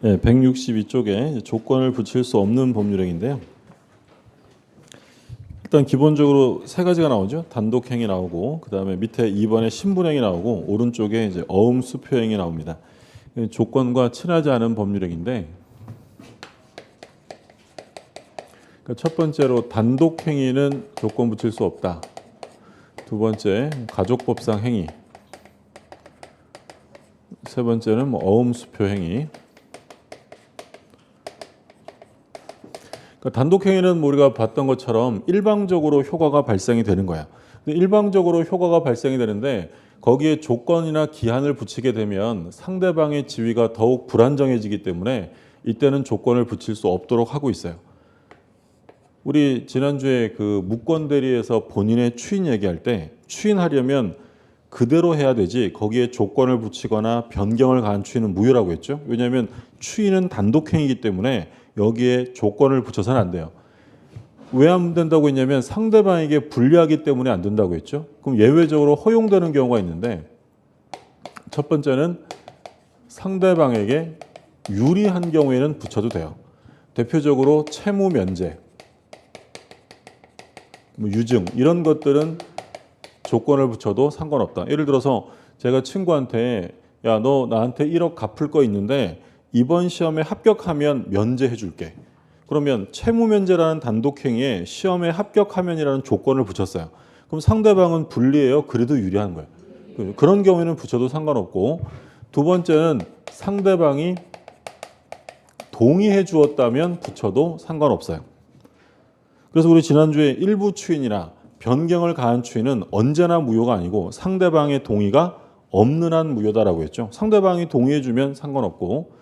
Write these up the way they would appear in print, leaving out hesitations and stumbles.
네, 162쪽에 조건을 붙일 수 없는 법률행위인데요. 일단 기본적으로 세 가지가 나오죠. 단독행위 나오고, 그 다음에 밑에 2번에 신분행위 나오고, 오른쪽에 이제 어음수표행위 나옵니다. 조건과 친하지 않은 법률행위인데, 그러니까 첫 번째로 단독행위는 조건 붙일 수 없다. 두 번째 가족법상 행위. 세 번째는 어음수표행위. 단독행위는 우리가 봤던 것처럼 일방적으로 효과가 발생이 되는 거야. 근데 일방적으로 효과가 발생이 되는데 거기에 조건이나 기한을 붙이게 되면 상대방의 지위가 더욱 불안정해지기 때문에 이때는 조건을 붙일 수 없도록 하고 있어요. 우리 지난주에 그 무권 대리에서 본인의 추인 얘기할 때 추인하려면 그대로 해야 되지 거기에 조건을 붙이거나 변경을 가한 추인은 무효라고 했죠. 왜냐하면 추인은 단독행위이기 때문에 여기에 조건을 붙여서는 안 돼요. 왜 안 된다고 했냐면 상대방에게 불리하기 때문에 안 된다고 했죠. 그럼 예외적으로 허용되는 경우가 있는데 첫 번째는 상대방에게 유리한 경우에는 붙여도 돼요. 대표적으로 채무 면제, 유증 이런 것들은 조건을 붙여도 상관없다. 예를 들어서 제가 친구한테 야, 너 나한테 1억 갚을 거 있는데 이번 시험에 합격하면 면제해 줄게. 그러면 채무 면제라는 단독행위에 시험에 합격하면이라는 조건을 붙였어요. 그럼 상대방은 불리해요? 그래도 유리한 거예요. 그런 경우에는 붙여도 상관없고, 두 번째는 상대방이 동의해 주었다면 붙여도 상관없어요. 그래서 우리 지난주에 일부 추인이나 변경을 가한 추인은 언제나 무효가 아니고 상대방의 동의가 없는 한 무효다라고 했죠. 상대방이 동의해 주면 상관없고,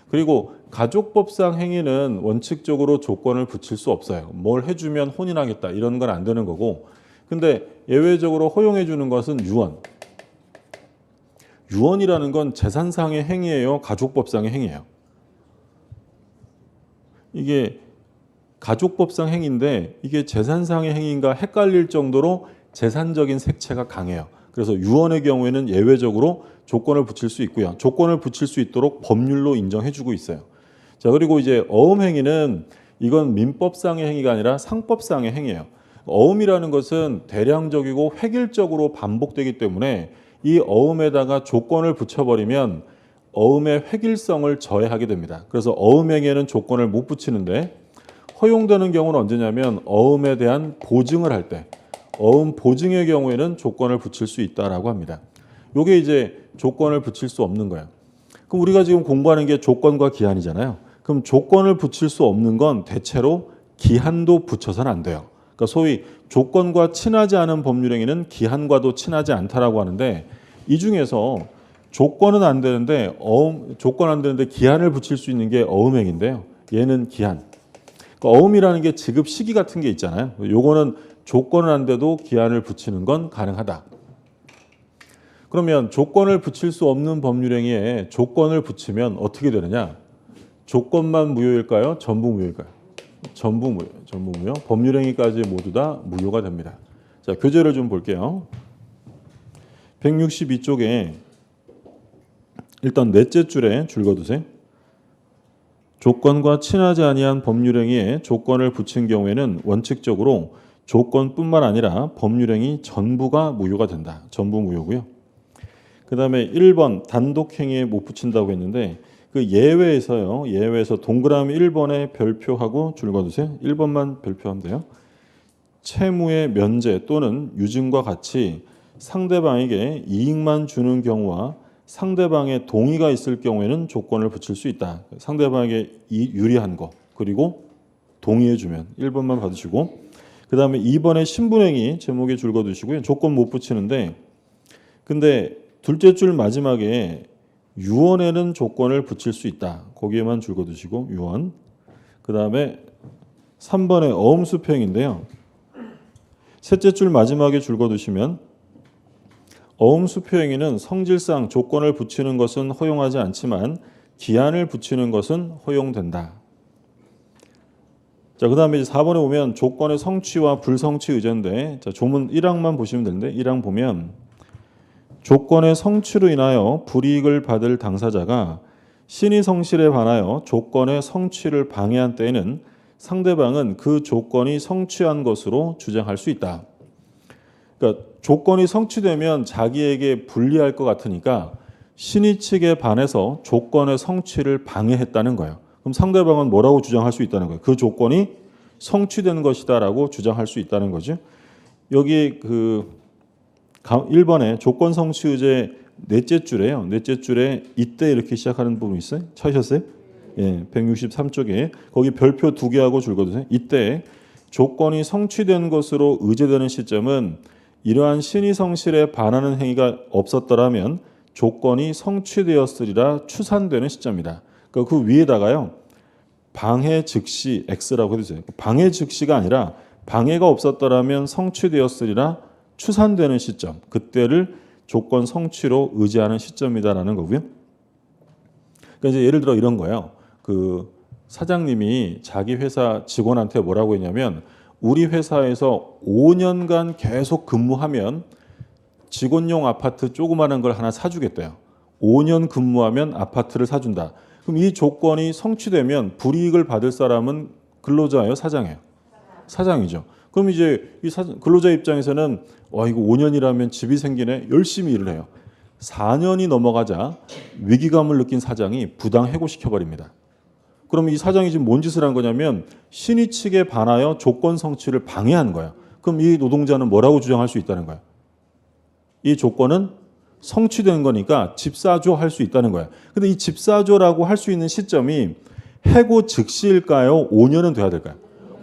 그리고 가족법상 행위는 원칙적으로 조건을 붙일 수 없어요. 뭘 해주면 혼인하겠다 이런 건 안 되는 거고, 근데 예외적으로 허용해 주는 것은 유언. 유언이라는 건 재산상의 행위예요, 가족법상의 행위예요. 이게 가족법상 행위인데 이게 재산상의 행위인가 헷갈릴 정도로 재산적인 색채가 강해요. 그래서 유언의 경우에는 예외적으로 조건을 붙일 수 있고요. 조건을 붙일 수 있도록 법률로 인정해주고 있어요. 자, 그리고 이제 어음행위는 이건 민법상의 행위가 아니라 상법상의 행위예요. 어음이라는 것은 대량적이고 획일적으로 반복되기 때문에 이 어음에다가 조건을 붙여버리면 어음의 획일성을 저해하게 됩니다. 그래서 어음행위에는 조건을 못 붙이는데 허용되는 경우는 언제냐면 어음에 대한 보증을 할 때, 어음 보증의 경우에는 조건을 붙일 수 있다라고 합니다. 이게 이제 조건을 붙일 수 없는 거예요. 그럼 우리가 지금 공부하는 게 조건과 기한이잖아요. 그럼 조건을 붙일 수 없는 건 대체로 기한도 붙여서는 안 돼요. 그러니까 소위 조건과 친하지 않은 법률행위는 기한과도 친하지 않다라고 하는데 이 중에서 조건은 안 되는데 조건 안 되는데 기한을 붙일 수 있는 게 어음행위인데요. 얘는 기한. 그러니까 어음이라는 게 지급 시기 같은 게 있잖아요. 요거는 조건은 안 돼도 기한을 붙이는 건 가능하다. 그러면 조건을 붙일 수 없는 법률행위에 조건을 붙이면 어떻게 되느냐? 조건만 무효일까요? 전부 무효일까요? 전부 무효. 전부 무효. 법률행위까지 모두 다 무효가 됩니다. 자, 교재를 좀 볼게요. 162쪽에 일단 넷째 줄에 줄거두세요. 조건과 친하지 아니한 법률행위에 조건을 붙인 경우에는 원칙적으로 조건뿐만 아니라 법률행위 전부가 무효가 된다. 전부 무효고요. 그 다음에 1번 단독행위에 못 붙인다고 했는데 그 예외에서요. 예외에서 동그라미 1번에 별표하고 줄거두세요. 1번만 별표하면 돼요. 채무의 면제 또는 유증과 같이 상대방에게 이익만 주는 경우와 상대방의 동의가 있을 경우에는 조건을 붙일 수 있다. 상대방에게 유리한 거 그리고 동의해 주면 1번만 받으시고, 그 다음에 2번에 신분행위 제목에 줄거두시고요. 조건 못 붙이는데 근데 둘째 줄 마지막에 유언에는 조건을 붙일 수 있다. 거기에만 줄거두시고 유언. 그 다음에 3번에 어음수표행위인데요. 셋째 줄 마지막에 줄거두시면 어음수표행위는 성질상 조건을 붙이는 것은 허용하지 않지만 기한을 붙이는 것은 허용된다. 자, 그 다음에 4번에 보면 조건의 성취와 불성취 의제인데, 자, 조문 1항만 보시면 되는데, 1항 보면 조건의 성취로 인하여 불이익을 받을 당사자가 신의 성실에 반하여 조건의 성취를 방해한 때에는 상대방은 그 조건이 성취한 것으로 주장할 수 있다. 그러니까 조건이 성취되면 자기에게 불리할 것 같으니까 신의 측에 반해서 조건의 성취를 방해했다는 거예요. 그럼 상대방은 뭐라고 주장할 수 있다는 거예요? 그 조건이 성취된 것이다라고 주장할 수 있다는 거죠. 여기 그 1번에 조건 성취 의제 넷째 줄에요. 넷째 줄에 이때 이렇게 시작하는 부분이 있어요. 찾으셨어요? 예, 163쪽에 거기 별표 2개하고 줄거든요. 이때 조건이 성취된 것으로 의제되는 시점은 이러한 신의 성실에 반하는 행위가 없었더라면 조건이 성취되었으리라 추산되는 시점이다. 그러니까 그 위에다가요. 방해 즉시 X라고 해주세요. 방해 즉시가 아니라 방해가 없었더라면 성취되었으리라 추산되는 시점. 그때를 조건 성취로 의지하는 시점이다라는 거고요. 그러니까 이제 예를 들어 이런 거예요. 그 사장님이 자기 회사 직원한테 뭐라고 했냐면 우리 회사에서 5년간 계속 근무하면 직원용 아파트 조그마한 걸 하나 사주겠대요. 5년 근무하면 아파트를 사준다. 그럼 이 조건이 성취되면 불이익을 받을 사람은 근로자예요, 사장이에요? 사장이죠. 그럼 이제 이 근로자 입장에서는 와 이거 5년이라면 집이 생기네 열심히 일을 해요. 4년이 넘어가자 위기감을 느낀 사장이 부당 해고시켜 버립니다. 그럼 이 사장이 지금 뭔 짓을 한 거냐면 신의 측에 반하여 조건 성취를 방해한 거예요. 그럼 이 노동자는 뭐라고 주장할 수 있다는 거예요? 이 조건은 성취된 거니까 집 사줘 할 수 있다는 거예요. 근데 이 집 사줘라고 할 수 있는 시점이 해고 즉시일까요? 5년은 돼야 될까요?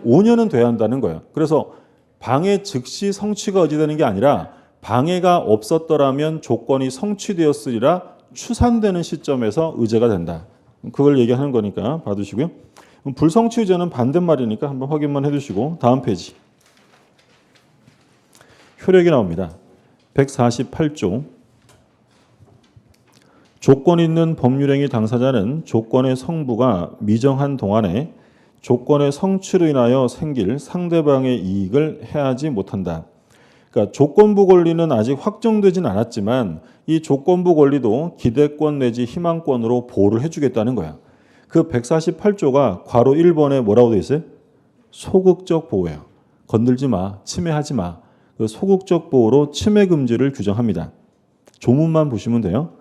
5년은 돼야 한다는 거예요. 그래서 방해 즉시 성취가 의지되는 게 아니라 방해가 없었더라면 조건이 성취되었으리라 추산되는 시점에서 의제가 된다. 그걸 얘기하는 거니까 봐두시고요. 불성취 의제는 반대말이니까 한번 확인만 해두시고 다음 페이지. 효력이 나옵니다. 148조. 조건 있는 법률행위 당사자는 조건의 성부가 미정한 동안에 조건의 성취로 인하여 생길 상대방의 이익을 해하지 못한다. 그러니까 조건부 권리는 아직 확정되진 않았지만 이 조건부 권리도 기대권 내지 희망권으로 보호를 해주겠다는 거야. 그 148조가 괄호 1번에 뭐라고 돼 있어요? 소극적 보호예요. 건들지 마, 침해하지 마. 그 소극적 보호로 침해 금지를 규정합니다. 조문만 보시면 돼요.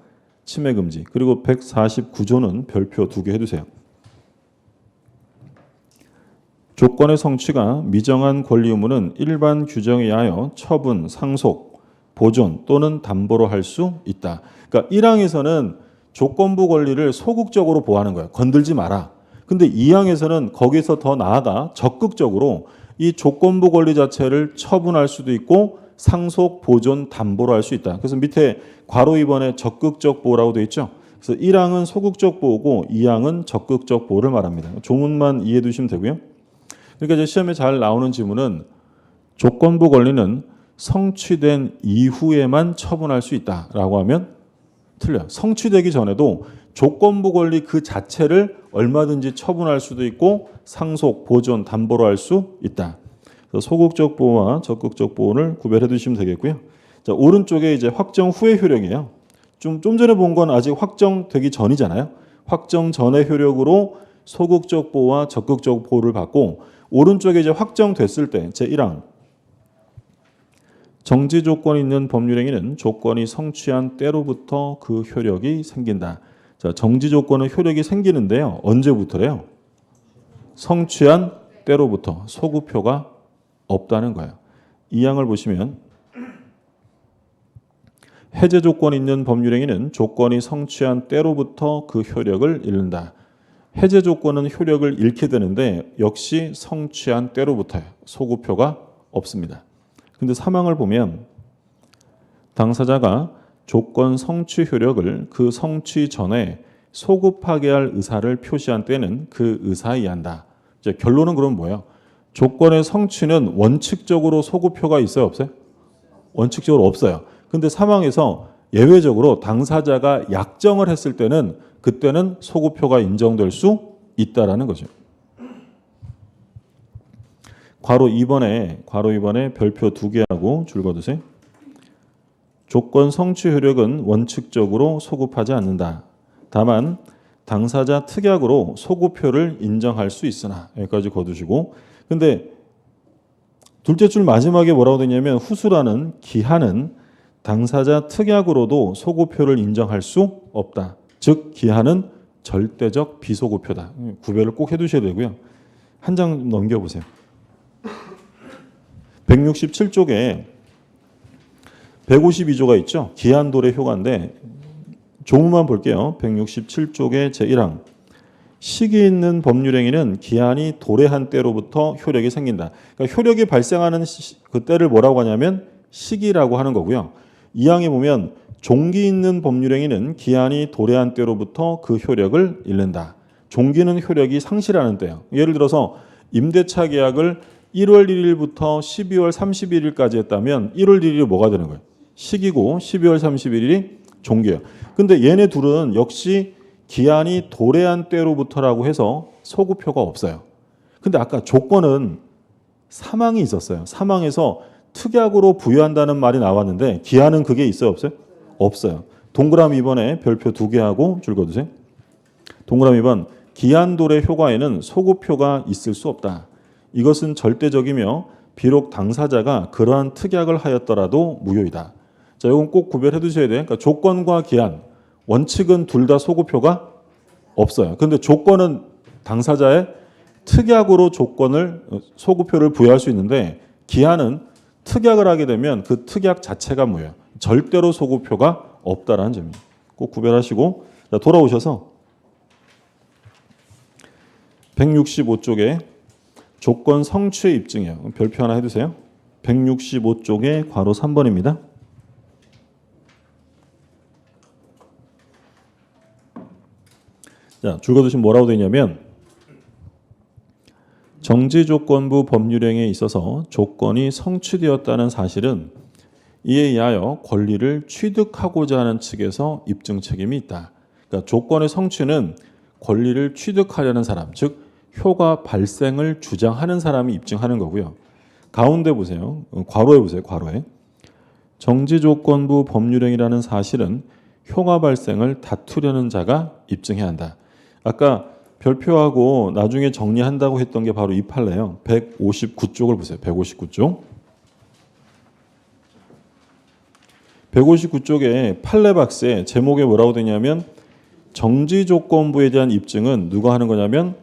침해 금지. 그리고 149조는 별표 2개 해두세요. 조건의 성취가 미정한 권리 의무는 일반 규정에 의하여 처분, 상속, 보존 또는 담보로 할 수 있다. 그러니까 1항에서는 조건부 권리를 소극적으로 보호하는 거예요. 건들지 마라. 근데 2항에서는 거기서 더 나아가 적극적으로 이 조건부 권리 자체를 처분할 수도 있고 상속, 보존, 담보로 할 수 있다. 그래서 밑에 괄호 2번에 적극적 보호라고 되어 있죠. 그래서 1항은 소극적 보호고 2항은 적극적 보호를 말합니다. 조문만 이해해 두시면 되고요. 그러니까 이제 시험에 잘 나오는 지문은 조건부 권리는 성취된 이후에만 처분할 수 있다라고 하면 틀려요. 성취되기 전에도 조건부 권리 그 자체를 얼마든지 처분할 수도 있고 상속, 보존, 담보로 할 수 있다. 그래서 소극적 보호와 적극적 보호를 구별해 두시면 되겠고요. 자, 오른쪽에 이제 확정 후의 효력이에요. 좀 전에 본 건 아직 확정되기 전이잖아요. 확정 전의 효력으로 소극적 보호와 적극적 보호를 받고 오른쪽에 이제 확정됐을 때 제1항 정지 조건이 있는 법률행위는 조건이 성취한 때로부터 그 효력이 생긴다. 자, 정지 조건은 효력이 생기는데요. 언제부터래요? 성취한 때로부터 소급효가 없다는 거예요. 이 항을 보시면 해제 조건이 있는 법률행위는 조건이 성취한 때로부터 그 효력을 잃는다. 해제 조건은 효력을 잃게 되는데 역시 성취한 때로부터요. 소급효가 없습니다. 근데 3항을 보면 당사자가 조건 성취 효력을 그 성취 전에 소급하게 할 의사를 표시한 때는 그 의사에 의한다. 이제 결론은 그럼 뭐예요? 조건의 성취는 원칙적으로 소급효가 있어요, 없어요? 원칙적으로 없어요. 근데 3항에서 예외적으로 당사자가 약정을 했을 때는 그때는 소급효가 인정될 수 있다라는 거죠. 괄호 2번에 별표 2개하고 줄거두세요. 조건 성취 효력은 원칙적으로 소급하지 않는다. 다만 당사자 특약으로 소구표를 인정할 수 있으나 여기까지 거두시고 근데 둘째 줄 마지막에 뭐라고 되냐면 후수라는 기한은 당사자 특약으로도 소구표를 인정할 수 없다. 즉 기한은 절대적 비소구표다. 구별을 꼭 해두셔야 되고요. 한 장 넘겨보세요. 167쪽에 152조가 있죠. 기한도래 효과인데 조문만 볼게요. 167쪽의 제1항 시기 있는 법률행위는 기한이 도래한 때로부터 효력이 생긴다. 그러니까 효력이 발생하는 그 때를 뭐라고 하냐면 시기라고 하는 거고요. 2항에 보면 종기 있는 법률행위는 기한이 도래한 때로부터 그 효력을 잃는다. 종기는 효력이 상실하는 때예요. 예를 들어서 임대차 계약을 1월 1일부터 12월 31일까지 했다면 1월 1일이 뭐가 되는 거예요? 시기고 12월 31일이 종기예요. 근데 얘네 둘은 역시 기한이 도래한 때로부터라고 해서 소구표가 없어요. 근데 아까 조건은 사망이 있었어요. 사망에서 특약으로 부여한다는 말이 나왔는데 기한은 그게 있어요? 없어요? 없어요. 동그라미 2번에 별표 2개 하고 줄 그어두세요. 동그라미 2번 기한 도래 효과에는 소구표가 있을 수 없다. 이것은 절대적이며 비록 당사자가 그러한 특약을 하였더라도 무효이다. 자, 이건 꼭 구별해 두셔야 돼요. 그러니까 조건과 기한, 원칙은 둘 다 소구표가 없어요. 그런데 조건은 당사자의 특약으로 소구표를 부여할 수 있는데 기한은 특약을 하게 되면 그 특약 자체가 뭐예요? 절대로 소구표가 없다라는 점이에요. 꼭 구별하시고 자, 돌아오셔서 165쪽에 조건 성취의 입증이에요. 별표 하나 해두세요. 165쪽에 괄호 3번입니다. 자, 줄 그어두시면 뭐라고 되냐면 정지조건부 법률행위에 있어서 조건이 성취되었다는 사실은 이에 의하여 권리를 취득하고자 하는 측에서 입증 책임이 있다. 그러니까 조건의 성취는 권리를 취득하려는 사람, 즉 효과 발생을 주장하는 사람이 입증하는 거고요. 가운데 보세요. 괄호에 보세요. 괄호에. 정지조건부 법률행위라는 사실은 효과 발생을 다투려는 자가 입증해야 한다. 아까 별표하고 나중에 정리한다고 했던 게 바로 이 판례예요. 159쪽을 보세요. 159쪽. 159쪽에 판례 박스에 제목에 뭐라고 되냐면 정지조건부에 대한 입증은 누가 하는 거냐면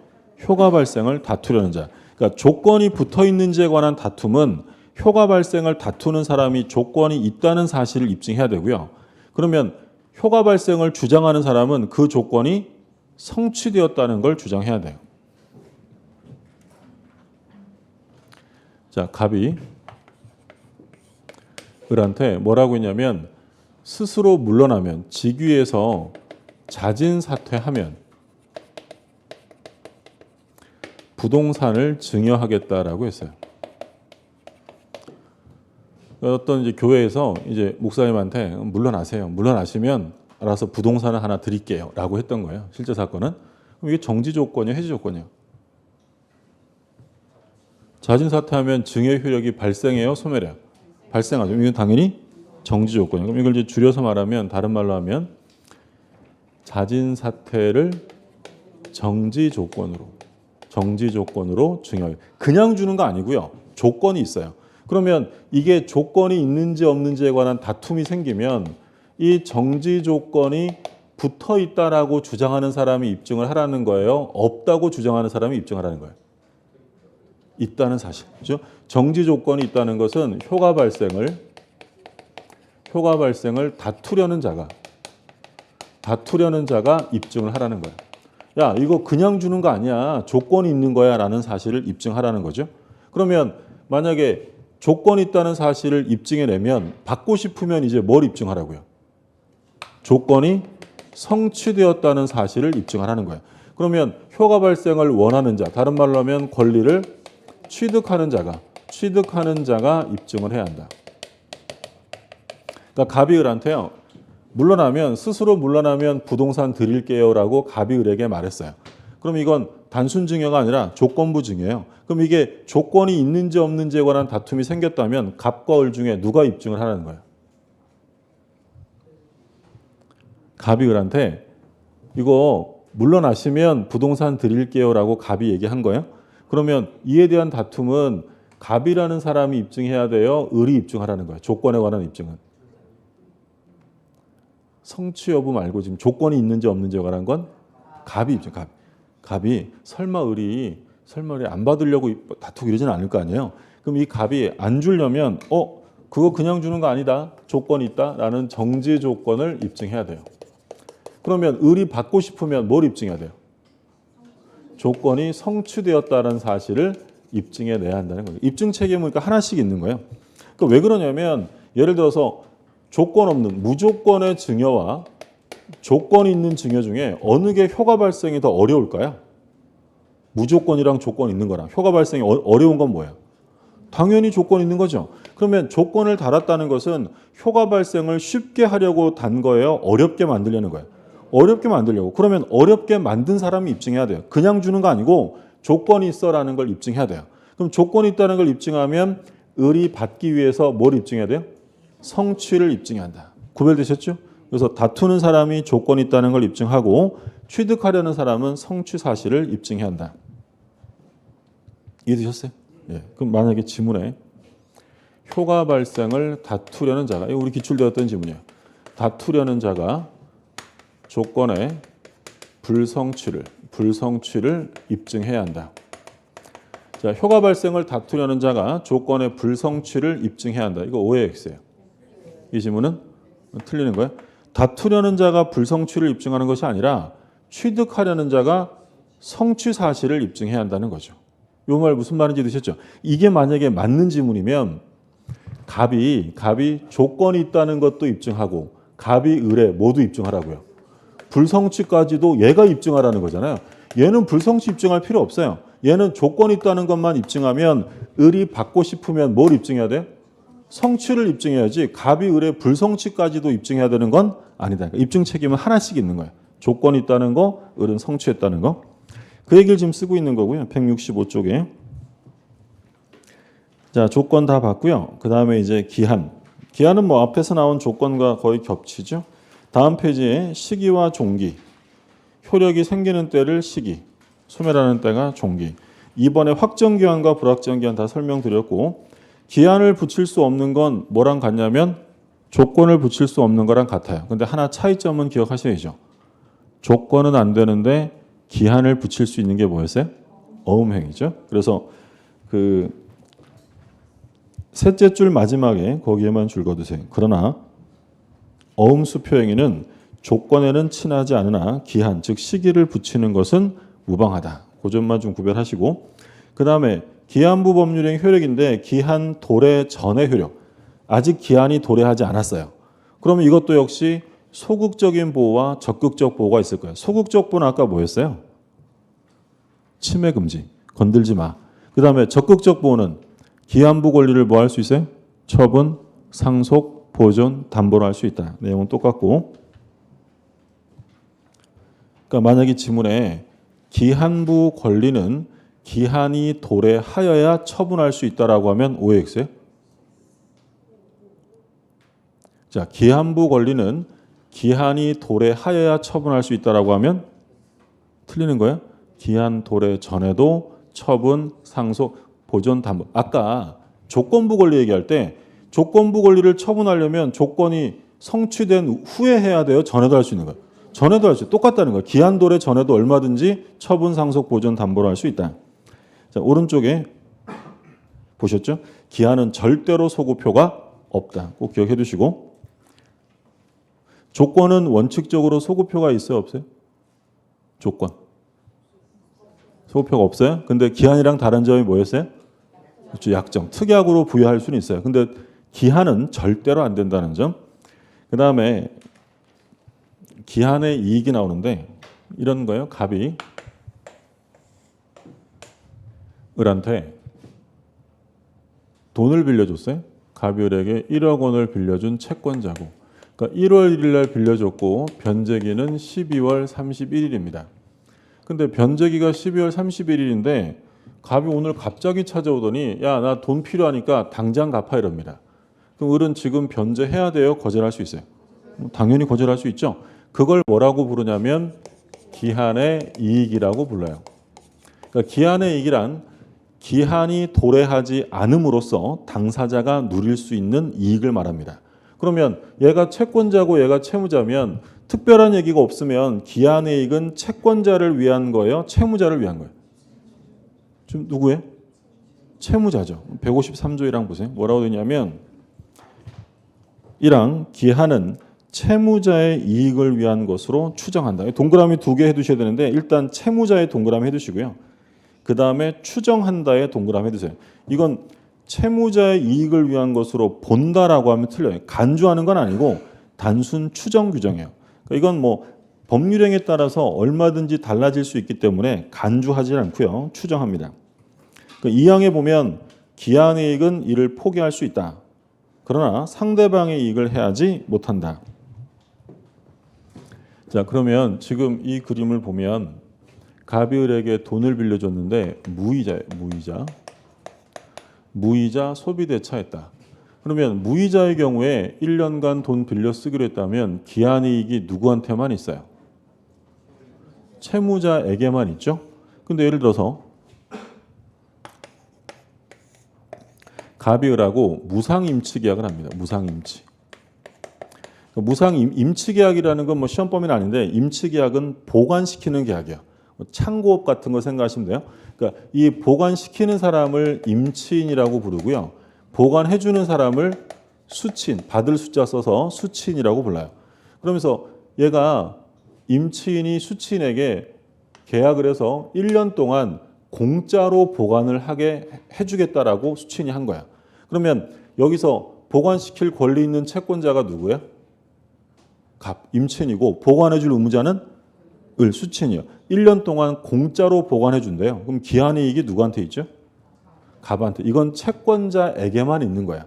효과 발생을 다투려는 자. 그러니까 조건이 붙어 있는지에 관한 다툼은 효과 발생을 다투는 사람이 조건이 있다는 사실을 입증해야 되고요. 그러면 효과 발생을 주장하는 사람은 그 조건이 성취되었다는 걸 주장해야 돼요. 자, 갑이 을한테 뭐라고 했냐면 스스로 물러나면 직위에서 자진 사퇴하면 부동산을 증여하겠다라고 했어요. 어떤 이제 교회에서 이제 목사님한테 물러나세요. 물러나시면 알아서 부동산을 하나 드릴게요라고 했던 거예요. 실제 사건은. 그럼 이게 정지 조건이에요, 해지 조건이에요? 자진 사퇴하면 증여 효력이 발생해요, 소멸해요? 발생하죠. 이건 당연히 정지 조건이에요. 그럼 이걸 이제 줄여서 말하면 다른 말로 하면 자진 사퇴를 정지 조건으로 증여. 그냥 주는 거 아니고요. 조건이 있어요. 그러면 이게 조건이 있는지 없는지에 관한 다툼이 생기면 이 정지 조건이 붙어 있다라고 주장하는 사람이 입증을 하라는 거예요. 없다고 주장하는 사람이 입증하라는 거예요. 있다는 사실. 그렇죠? 정지 조건이 있다는 것은 효과 발생을 다투려는 자가 입증을 하라는 거예요. 야, 이거 그냥 주는 거 아니야. 조건이 있는 거야 라는 사실을 입증하라는 거죠. 그러면 만약에 조건이 있다는 사실을 입증해내면 받고 싶으면 이제 뭘 입증하라고요? 조건이 성취되었다는 사실을 입증하라는 거예요. 그러면 효과 발생을 원하는 자, 다른 말로 하면 권리를 취득하는 자가 입증을 해야 한다. 그러니까 갑이 을한테요. 스스로 물러나면 부동산 드릴게요라고 갑이 을에게 말했어요. 그럼 이건 단순 증여가 아니라 조건부 증여예요. 그럼 이게 조건이 있는지 없는지에 관한 다툼이 생겼다면 갑과 을 중에 누가 입증을 하라는 거예요? 갑이 을한테 이거 물러나시면 부동산 드릴게요라고 갑이 얘기한 거예요. 그러면 이에 대한 다툼은 갑이라는 사람이 입증해야 돼요? 을이 입증하라는 거예요. 조건에 관한 입증은. 성취 여부 말고 지금 조건이 있는지 없는지에 관한 건 갑이 입증. 갑이 설마 을이 안 받으려고 다투고 이러지는 않을 거 아니에요. 그럼 이 갑이 안 주려면 그거 그냥 주는 거 아니다. 조건이 있다라는 정지 조건을 입증해야 돼요. 그러면 을이 받고 싶으면 뭘 입증해야 돼요? 조건이 성취되었다는 사실을 입증해내야 한다는 거예요. 입증 책임은 그러니까 하나씩 있는 거예요. 그러니까 왜 그러냐면 예를 들어서 조건 없는 무조건의 증여와 조건이 있는 증여 중에 어느 게 효과 발생이 더 어려울까요? 무조건이랑 조건 있는 거랑 효과 발생이 어려운 건 뭐예요? 당연히 조건 있는 거죠. 그러면 조건을 달았다는 것은 효과 발생을 쉽게 하려고 단 거예요? 어렵게 만들려는 거예요? 어렵게 만들려고. 그러면 어렵게 만든 사람이 입증해야 돼요. 그냥 주는 거 아니고 조건이 있어라는 걸 입증해야 돼요. 그럼 조건이 있다는 걸 입증하면 을이 받기 위해서 뭘 입증해야 돼요? 성취를 입증해야 한다. 구별되셨죠? 그래서 다투는 사람이 조건이 있다는 걸 입증하고 취득하려는 사람은 성취 사실을 입증해야 한다. 이해되셨어요? 예. 그럼 만약에 지문에 효과 발생을 다투려는 자가, 이거 우리 기출되었던 지문이에요. 다투려는 자가 조건의 불성취를 입증해야 한다. 자, 효과 발생을 다투려는 자가 조건의 불성취를 입증해야 한다. 이거 오의 X예요. 이 지문은 틀리는 거예요. 다투려는 자가 불성취를 입증하는 것이 아니라 취득하려는 자가 성취 사실을 입증해야 한다는 거죠. 이 말 무슨 말인지 드셨죠? 이게 만약에 맞는 지문이면 갑이 조건이 있다는 것도 입증하고 갑이 을에 모두 입증하라고요. 불성취까지도 얘가 입증하라는 거잖아요. 얘는 불성취 입증할 필요 없어요. 얘는 조건이 있다는 것만 입증하면 을이 받고 싶으면 뭘 입증해야 돼요? 성취를 입증해야지 갑이 을의 불성취까지도 입증해야 되는 건 아니다. 그러니까 입증 책임은 하나씩 있는 거예요. 조건이 있다는 거, 을은 성취했다는 거. 그 얘기를 지금 쓰고 있는 거고요. 165쪽에. 자, 조건 다 봤고요. 그 다음에 이제 기한. 기한은 뭐 앞에서 나온 조건과 거의 겹치죠. 다음 페이지에 시기와 종기. 효력이 생기는 때를 시기, 소멸하는 때가 종기. 이번에 확정기한과 불확정기한 다 설명드렸고 기한을 붙일 수 없는 건 뭐랑 같냐면 조건을 붙일 수 없는 거랑 같아요. 근데 하나 차이점은 기억하셔야죠. 조건은 안 되는데 기한을 붙일 수 있는 게 뭐였어요? 어음행위죠. 그래서 그 셋째 줄 마지막에 거기에만 줄 거두세요. 그러나 어음수표행위는 조건에는 친하지 않으나 기한, 즉 시기를 붙이는 것은 무방하다. 그 점만 좀 구별하시고 그 다음에 기한부 법률행 효력인데 기한 도래 전의 효력. 아직 기한이 도래하지 않았어요. 그러면 이것도 역시 소극적인 보호와 적극적 보호가 있을 거예요. 소극적 보호는 아까 뭐였어요? 침해 금지, 건들지 마. 그 다음에 적극적 보호는 기한부 권리를 뭐 할 수 있어요? 처분, 상속, 보존, 담보로 할 수 있다. 내용은 똑같고. 그러니까 만약에 지문에 기한부 권리는 기한이 도래하여야 처분할 수 있다라고 하면 OX예요? 자, 기한부 권리는 기한이 도래하여야 처분할 수 있다라고 하면 틀리는 거예요? 기한 도래 전에도 처분, 상속, 보존, 담보. 아까 조건부 권리 얘기할 때 조건부 권리를 처분하려면 조건이 성취된 후에 해야 돼요? 전에도 할 수 있는 거예요? 전에도 할 수 있어요. 똑같다는 거예요. 기한 도래 전에도 얼마든지 처분, 상속, 보존, 담보로 할 수 있다. 자, 오른쪽에 보셨죠? 기한은 절대로 소급효가 없다. 꼭 기억해 두시고 조건은 원칙적으로 소급효가 있어요? 없어요? 조건. 소급효가 없어요? 근데 기한이랑 다른 점이 뭐였어요? 그렇죠. 약정. 특약으로 부여할 수는 있어요. 근데 기한은 절대로 안 된다는 점. 그 다음에 기한의 이익이 나오는데 이런 거예요. 갑이 을한테 돈을 빌려줬어요. 갑이 을에게 1억 원을 빌려준 채권자고. 그러니까 1월 1일 날 빌려줬고 변제기는 12월 31일입니다. 근데 변제기가 12월 31일인데 갑이 오늘 갑자기 찾아오더니 야, 나 돈 필요하니까 당장 갚아 이럽니다. 그럼 을은 지금 변제해야 돼요? 거절할 수 있어요? 당연히 거절할 수 있죠. 그걸 뭐라고 부르냐면 기한의 이익이라고 불러요. 그러니까 기한의 이익이란 기한이 도래하지 않음으로써 당사자가 누릴 수 있는 이익을 말합니다. 그러면 얘가 채권자고 얘가 채무자면 특별한 얘기가 없으면 기한의 이익은 채권자를 위한 거예요? 채무자를 위한 거예요? 지금 누구예요? 채무자죠. 153조 1항 보세요. 뭐라고 되냐면 1항 기한은 채무자의 이익을 위한 것으로 추정한다. 동그라미 2개 해두셔야 되는데 일단 채무자의 동그라미 해두시고요. 그 다음에 추정한다에 동그라미 해두세요. 이건 채무자의 이익을 위한 것으로 본다라고 하면 틀려요. 간주하는 건 아니고 단순 추정 규정이에요. 그러니까 이건 뭐 법률행에 따라서 얼마든지 달라질 수 있기 때문에 간주하지 않고요. 추정합니다. 그러니까 2항에 보면 기한의 이익은 이를 포기할 수 있다. 그러나 상대방의 이익을 해야지 못한다. 자, 그러면 지금 이 그림을 보면 갑이을에게 돈을 빌려줬는데 무이자예요. 무이자 소비대차했다. 그러면 무이자의 경우에 1년간 돈 빌려 쓰기로 했다면 기한이익이 누구한테만 있어요? 채무자에게만 있죠. 근데 예를 들어서 갑이을하고 무상임치계약을 합니다. 무상임치. 무상임치계약이라는 건 뭐 시험 범위는 아닌데 임치계약은 보관시키는 계약이에요. 창고업 같은 거 생각하시면 돼요. 그러니까 이 보관시키는 사람을 임치인이라고 부르고요. 보관해주는 사람을 수치인, 받을 숫자 써서 수치인이라고 불러요. 그러면서 얘가 임치인이 수치인에게 계약을 해서 1년 동안 공짜로 보관을 하게 해주겠다라고 수치인이 한 거야. 그러면 여기서 보관시킬 권리 있는 채권자가 누구야? 갑, 임치인이고 보관해줄 의무자는 을, 수치인이요. 1년 동안 공짜로 보관해 준대요. 그럼 기한의 이익이 누구한테 있죠? 갑한테. 이건 채권자에게만 있는 거야.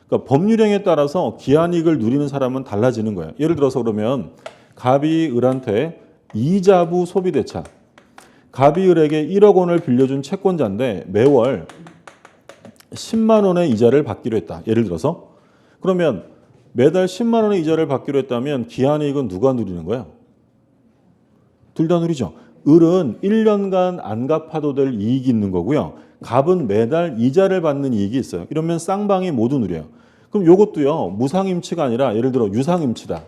그러니까 법률행에 따라서 기한이익을 누리는 사람은 달라지는 거예요. 예를 들어서 그러면 갑이 을한테 이자부 소비대차. 갑이 을에게 1억 원을 빌려준 채권자인데 매월 10만 원의 이자를 받기로 했다. 예를 들어서. 그러면 매달 10만 원의 이자를 받기로 했다면 기한이익은 누가 누리는 거야? 둘 다 누리죠. 을은 1년간 안 갚아도 될 이익이 있는 거고요. 갑은 매달 이자를 받는 이익이 있어요. 이러면 쌍방이 모두 누려요. 그럼 이것도요. 무상임치가 아니라 예를 들어 유상임치다.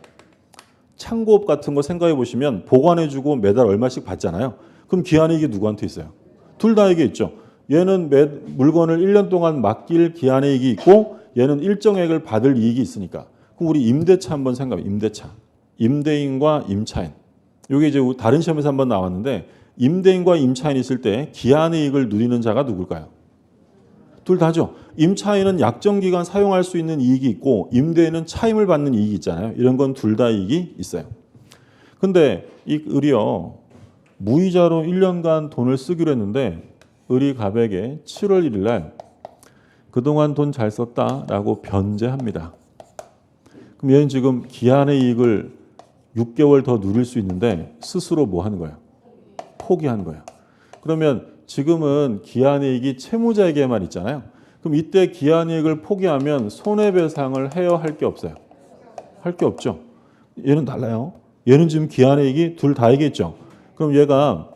창고업 같은 거 생각해 보시면 보관해주고 매달 얼마씩 받잖아요. 그럼 기한이익이 누구한테 있어요? 둘 다에게 있죠. 얘는 물건을 1년 동안 맡길 기한이익이 있고 얘는 일정액을 받을 이익이 있으니까. 그럼 우리 임대차 한번 생각해. 임대차. 임대인과 임차인. 이게 이제 다른 시험에서 한번 나왔는데 임대인과 임차인이 있을 때 기한의 이익을 누리는 자가 누굴까요? 둘 다죠. 임차인은 약정 기간 사용할 수 있는 이익이 있고 임대인은 차임을 받는 이익이 있잖아요. 이런 건 둘 다 이익이 있어요. 근데 이 을이요. 무이자로 1년간 돈을 쓰기로 했는데 을이 갑에게 7월 1일 날 그동안 돈 잘 썼다라고 변제합니다. 그럼 얘는 지금 기한의 이익을 6개월 더 누릴 수 있는데 스스로 뭐 하는 거예요? 포기한 거예요. 그러면 지금은 기한이익이 채무자에게만 있잖아요. 그럼 이때 기한이익을 포기하면 손해배상을 해야 할 게 없어요. 할 게 없죠. 얘는 달라요. 얘는 지금 기한이익이 둘 다에게 있죠. 그럼 얘가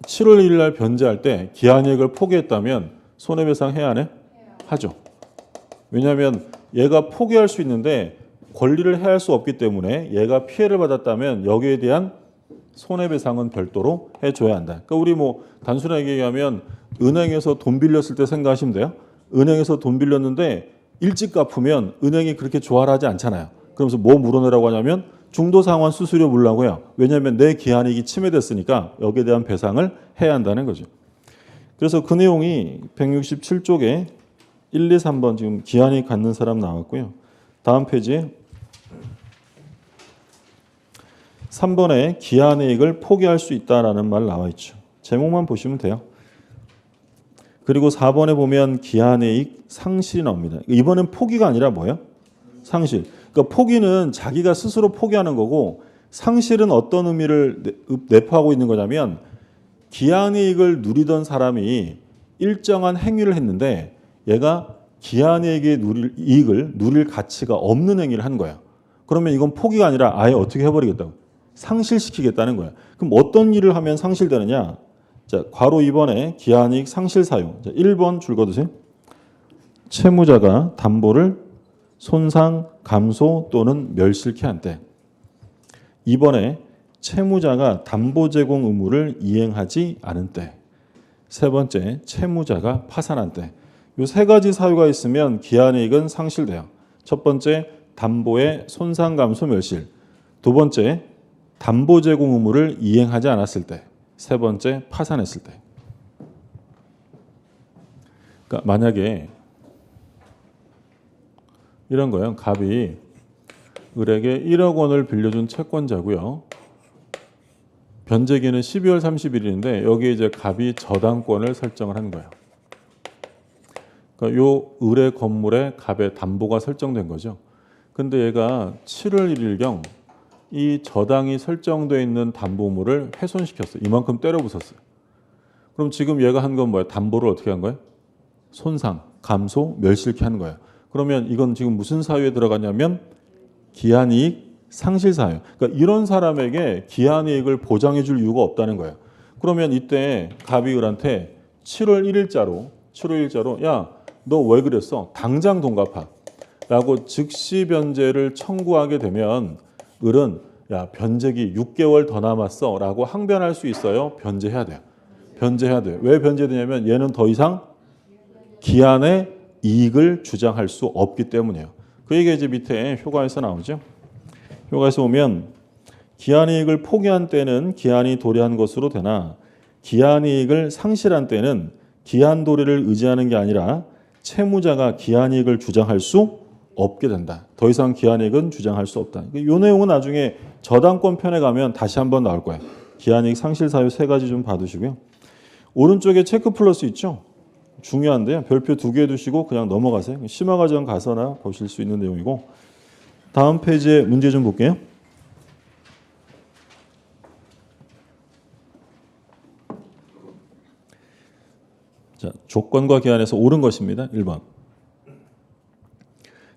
7월 1일 날 변제할 때 기한이익을 포기했다면 손해배상 해야 안 해? 하죠. 왜냐하면 얘가 포기할 수 있는데 권리를 해할 수 없기 때문에 얘가 피해를 받았다면 여기에 대한 손해배상은 별도로 해줘야 한다. 그러니까 우리 뭐 단순하게 얘기하면 은행에서 돈 빌렸을 때 생각하시면 돼요. 은행에서 돈 빌렸는데 일찍 갚으면 은행이 그렇게 좋아하지 않잖아요. 그러면서 뭐 물어내라고 하냐면 중도상환 수수료 물라고요. 왜냐하면 내 기한이익이 침해됐으니까 여기에 대한 배상을 해야 한다는 거죠. 그래서 그 내용이 167쪽에 1, 2, 3번 지금 기한이익 갖는 사람 나왔고요. 다음 페이지에 3번에 기한이익을 포기할 수 있다라는 말 나와 있죠. 제목만 보시면 돼요. 그리고 4번에 보면 기한이익 상실이 나옵니다. 이번엔 포기가 아니라 뭐예요? 상실. 그러니까 포기는 자기가 스스로 포기하는 거고 상실은 어떤 의미를 내포하고 있는 거냐면 기한이익을 누리던 사람이 일정한 행위를 했는데 얘가 기한이익의 이익을 누릴 가치가 없는 행위를 한 거야. 그러면 이건 포기가 아니라 아예 어떻게 해버리겠다고? 상실시키겠다는 거야. 그럼 어떤 일을 하면 상실되느냐? 자, 괄호 2번에 기한이익 상실 사유. 자, 1번 줄 거두세요. 채무자가 담보를 손상, 감소 또는 멸실케 한 때. 2번에 채무자가 담보 제공 의무를 이행하지 않은 때. 세 번째, 채무자가 파산한 때. 이 세 가지 사유가 있으면 기한이익은 상실돼요. 첫 번째, 담보의 손상, 감소, 멸실. 두 번째, 담보 제공 의무를 이행하지 않았을 때. 세 번째, 파산했을 때. 그러니까 만약에 이런 거예요. 갑이 을에게 1억 원을 빌려준 채권자고요. 변제기는 12월 30일인데 여기에 이제 갑이 저당권을 설정을 한 거예요. 그러니까 요 을의 건물에 갑의 담보가 설정된 거죠. 근데 얘가 7월 1일경 이 저당이 설정되어 있는 담보물을 훼손시켰어요. 이만큼 때려 부쉈어요. 그럼 지금 얘가 한 건 뭐예요? 담보를 어떻게 한 거예요? 손상, 감소, 멸실케 한 거예요. 그러면 이건 지금 무슨 사유에 들어가냐면 기한이익 상실 사유. 그러니까 이런 사람에게 기한이익을 보장해 줄 이유가 없다는 거예요. 그러면 이때 갑이 을한테 7월 1일자로 야, 너 왜 그랬어? 당장 돈 갚아. 라고 즉시 변제를 청구하게 되면 을은 야, 변제기 6개월 더 남았어 라고 항변할 수 있어요? 변제해야 돼요. 변제해야 돼요. 왜 변제되냐면 얘는 더 이상 기한의 이익을 주장할 수 없기 때문이에요. 그 얘기가 이제 밑에 효과에서 나오죠. 효과에서 보면 기한이익을 포기한 때는 기한이 도래한 것으로 되나 기한이익을 상실한 때는 기한 도래를 의지하는 게 아니라 채무자가 기한이익을 주장할 수 없게 된다. 더 이상 기한이익은 주장할 수 없다. 이 내용은 나중에 저당권 편에 가면 다시 한번 나올 거예요. 기한이익 상실 사유 세 가지 좀 봐두시고요. 오른쪽에 체크 플러스 있죠. 중요한데요. 별표 2개 두시고 그냥 넘어가세요. 심화과정 가서나 보실 수 있는 내용이고 다음 페이지에 문제 좀 볼게요. 자, 조건과 기한에서 옳은 것입니다. 1번.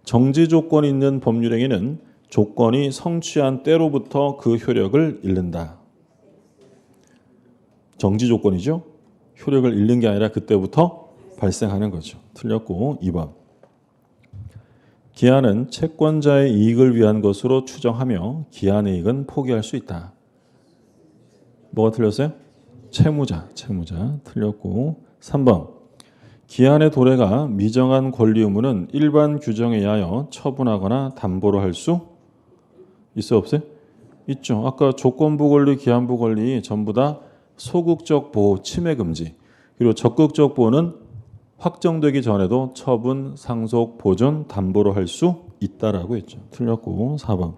정지 조건이 있는 법률행위는 조건이 성취한 때로부터 그 효력을 잃는다. 정지 조건이죠. 효력을 잃는 게 아니라 그때부터 발생하는 거죠. 틀렸고 2번. 기한은 채권자의 이익을 위한 것으로 추정하며 기한이익은 포기할 수 있다. 뭐가 틀렸어요? 채무자 틀렸고 3번. 기한의 도래가 미정한 권리 의무는 일반 규정에 의하여 처분하거나 담보로 할 수 있어요? 없어요? 있죠. 아까 조건부 권리, 기한부 권리 전부 다 소극적 보호, 침해 금지. 그리고 적극적 보호는 확정되기 전에도 처분, 상속, 보존, 담보로 할 수 있다라고 했죠. 틀렸고 4번.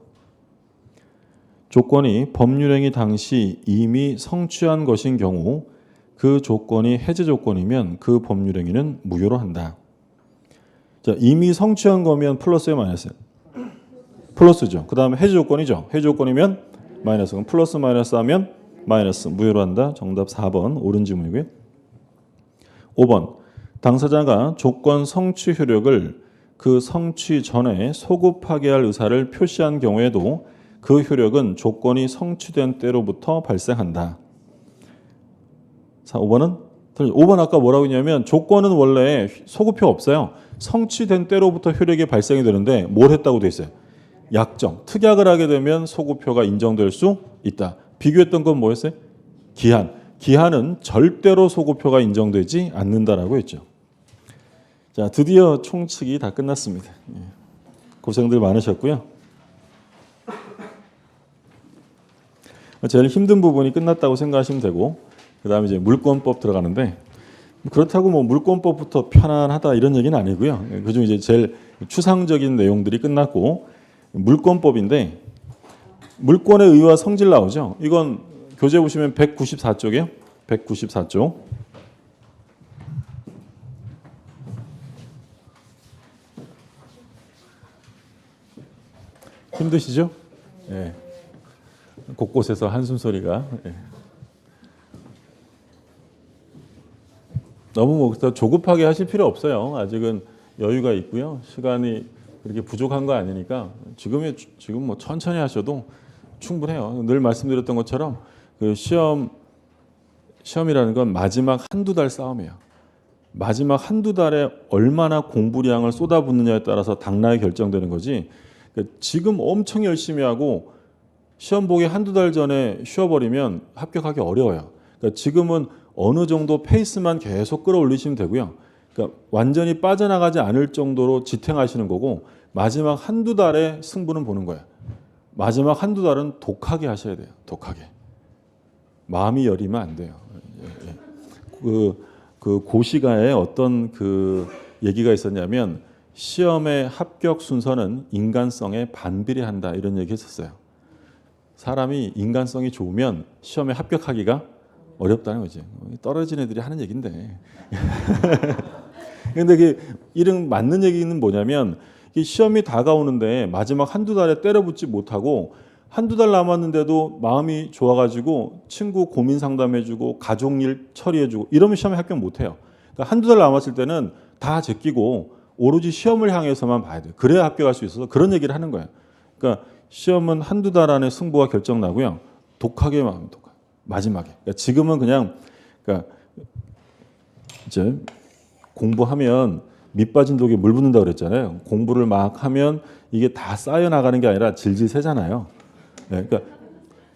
조건이 법률행위 당시 이미 성취한 것인 경우 그 조건이 해제 조건이면 그 법률행위는 무효로 한다. 자, 이미 성취한 거면 플러스에 마이너스요? 플러스죠. 그 다음에 해제 조건이죠. 해제 조건이면 마이너스. 그럼 플러스 마이너스 하면 마이너스. 무효로 한다. 정답 4번 옳은 질문이고요. 5번. 당사자가 조건 성취 효력을 그 성취 전에 소급하게 할 의사를 표시한 경우에도 그 효력은 조건이 성취된 때로부터 발생한다. 5번은? 5번 아까 뭐라고 했냐면 조건은 원래 소급효 없어요. 성취된 때로부터 효력이 발생이 되는데 뭘 했다고 돼 있어요? 약정. 특약을 하게 되면 소급효가 인정될 수 있다. 비교했던 건 뭐였어요? 기한. 기한은 절대로 소급효가 인정되지 않는다라고 했죠. 자, 드디어 총칙이 다 끝났습니다. 고생들 많으셨고요. 제일 힘든 부분이 끝났다고 생각하시면 되고 그 다음에 이제 물권법 들어가는데 그렇다고 뭐 물권법부터 편안하다 이런 얘기는 아니고요. 그중 이제 제일 추상적인 내용들이 끝났고 물권법인데 물권의 의의와 성질 나오죠. 이건 교재 보시면 194쪽이에요. 194쪽. 힘드시죠? 예. 곳곳에서 한숨 소리가. 예. 너무 뭐 조급하게 하실 필요 없어요. 아직은 여유가 있고요. 시간이 그렇게 부족한 거 아니니까 지금 뭐 천천히 하셔도 충분해요. 늘 말씀드렸던 것처럼 그 시험이라는 건 마지막 한두 달 싸움이에요. 마지막 한두 달에 얼마나 공부량을 쏟아붓느냐에 따라서 당락이 결정되는 거지. 그러니까 지금 엄청 열심히 하고 시험 보기 한두 달 전에 쉬어버리면 합격하기 어려워요. 그러니까 지금은 어느 정도 페이스만 계속 끌어올리시면 되고요. 그러니까 완전히 빠져나가지 않을 정도로 지탱하시는 거고 마지막 한두 달에 승부는 보는 거예요. 마지막 한두 달은 독하게 하셔야 돼요. 독하게. 마음이 여리면 안 돼요. 그 고시가에 어떤 그 얘기가 있었냐면 시험의 합격 순서는 인간성에 반비례한다 이런 얘기 했었어요. 사람이 인간성이 좋으면 시험에 합격하기가 어렵다는 거지. 떨어진 애들이 하는 얘기인데. 근데 그 이런 맞는 얘기는 뭐냐면 시험이 다가오는데 마지막 한두 달에 때려붙지 못하고 한두 달 남았는데도 마음이 좋아가지고 친구 고민 상담해주고 가족 일 처리해주고 이러면 시험에 합격 못해요. 그러니까 한두 달 남았을 때는 다 제끼고 오로지 시험을 향해서만 봐야 돼요. 그래야 합격할 수 있어서 그런 얘기를 하는 거예요. 그러니까 시험은 한두 달 안에 승부가 결정나고요. 독하게만 하면 독하게. 마지막에. 그러니까 지금은 그냥 그러니까 이제 공부하면 밑 빠진 독에 물 붓는다고 그랬잖아요. 공부를 막 하면 이게 다 쌓여 나가는 게 아니라 질질 새잖아요. 네, 그러니까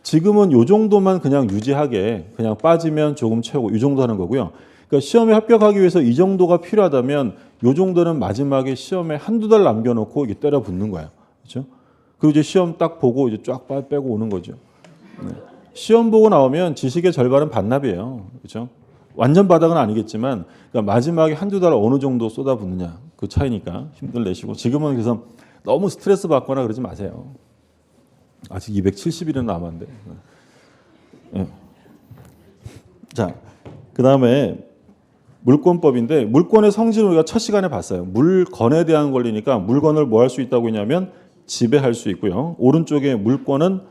지금은 요 정도만 그냥 유지하게 그냥 빠지면 조금 채우고 이 정도 하는 거고요. 그러니까 시험에 합격하기 위해서 이 정도가 필요하다면 요 정도는 마지막에 시험에 한두 달 남겨놓고 이게 때려 붙는 거예요. 그렇죠? 그리고 이제 시험 딱 보고 이제 쫙 빼고 오는 거죠. 네. 시험 보고 나오면 지식의 절반은 반납이에요. 그렇죠? 완전 바닥은 아니겠지만 그러니까 마지막에 한두 달 어느 정도 쏟아붓느냐 그 차이니까 힘들 내시고 지금은 그래서 너무 스트레스 받거나 그러지 마세요. 아직 270일은 남았는데. 네. 자, 그 다음에 물권법인데 물권의 성질을 우리가 첫 시간에 봤어요. 물건에 대한 권리니까 물건을 뭐 할 수 있다고 했냐면 지배할 수 있고요. 오른쪽에 물권은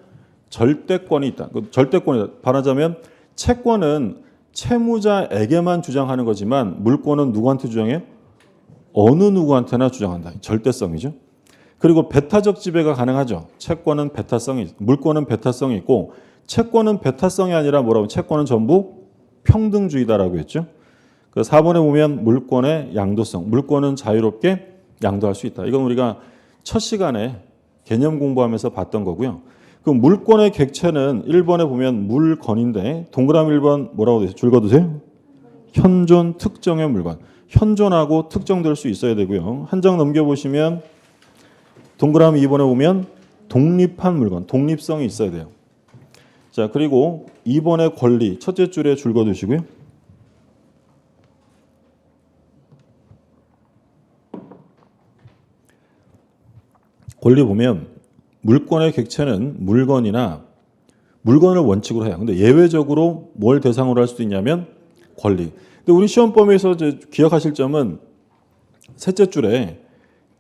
절대권이 있다. 절대권이다. 말하자면 채권은 채무자에게만 주장하는 거지만 물권은 누구한테 주장해요? 어느 누구한테나 주장한다. 절대성이죠. 그리고 배타적 지배가 가능하죠. 채권은 배타성이, 물권은 배타성이 있고 채권은 배타성이 아니라 뭐라고? 채권은 전부 평등주의다라고 했죠. 그 4번에 보면 물권의 양도성, 물권은 자유롭게 양도할 수 있다. 이건 우리가 첫 시간에 개념 공부하면서 봤던 거고요. 그 물권의 객체는 1번에 보면 물건인데 동그라미 1번 뭐라고 되세요? 줄 그어두세요. 현존 특정의 물건. 현존하고 특정될 수 있어야 되고요. 한 장 넘겨보시면 동그라미 2번에 보면 독립한 물건, 독립성이 있어야 돼요. 자, 그리고 2번의 권리, 첫째 줄에 줄 그어두시고요. 권리 보면 물권의 객체는 물건이나 물건을 원칙으로 해요. 근데 예외적으로 뭘 대상으로 할 수도 있냐면 권리. 근데 우리 시험범위에서 이제 기억하실 점은 셋째 줄에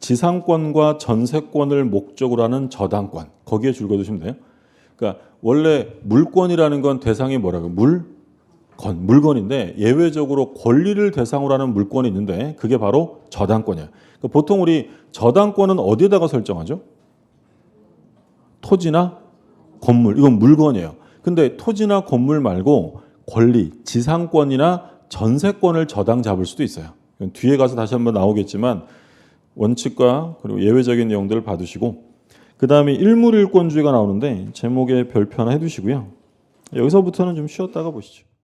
지상권과 전세권을 목적으로 하는 저당권. 거기에 줄 그어두시면 돼요. 그러니까 원래 물권이라는 건 대상이 뭐라고? 물건인데 예외적으로 권리를 대상으로 하는 물건이 있는데 그게 바로 저당권이에요. 그러니까 보통 우리 저당권은 어디에다가 설정하죠? 토지나 건물, 이건 물건이에요. 근데 토지나 건물 말고 권리, 지상권이나 전세권을 저당 잡을 수도 있어요. 뒤에 가서 다시 한번 나오겠지만 원칙과 그리고 예외적인 내용들을 봐두시고 그 다음에 일물일권주의가 나오는데 제목에 별표 하나 해두시고요. 여기서부터는 좀 쉬었다가 보시죠.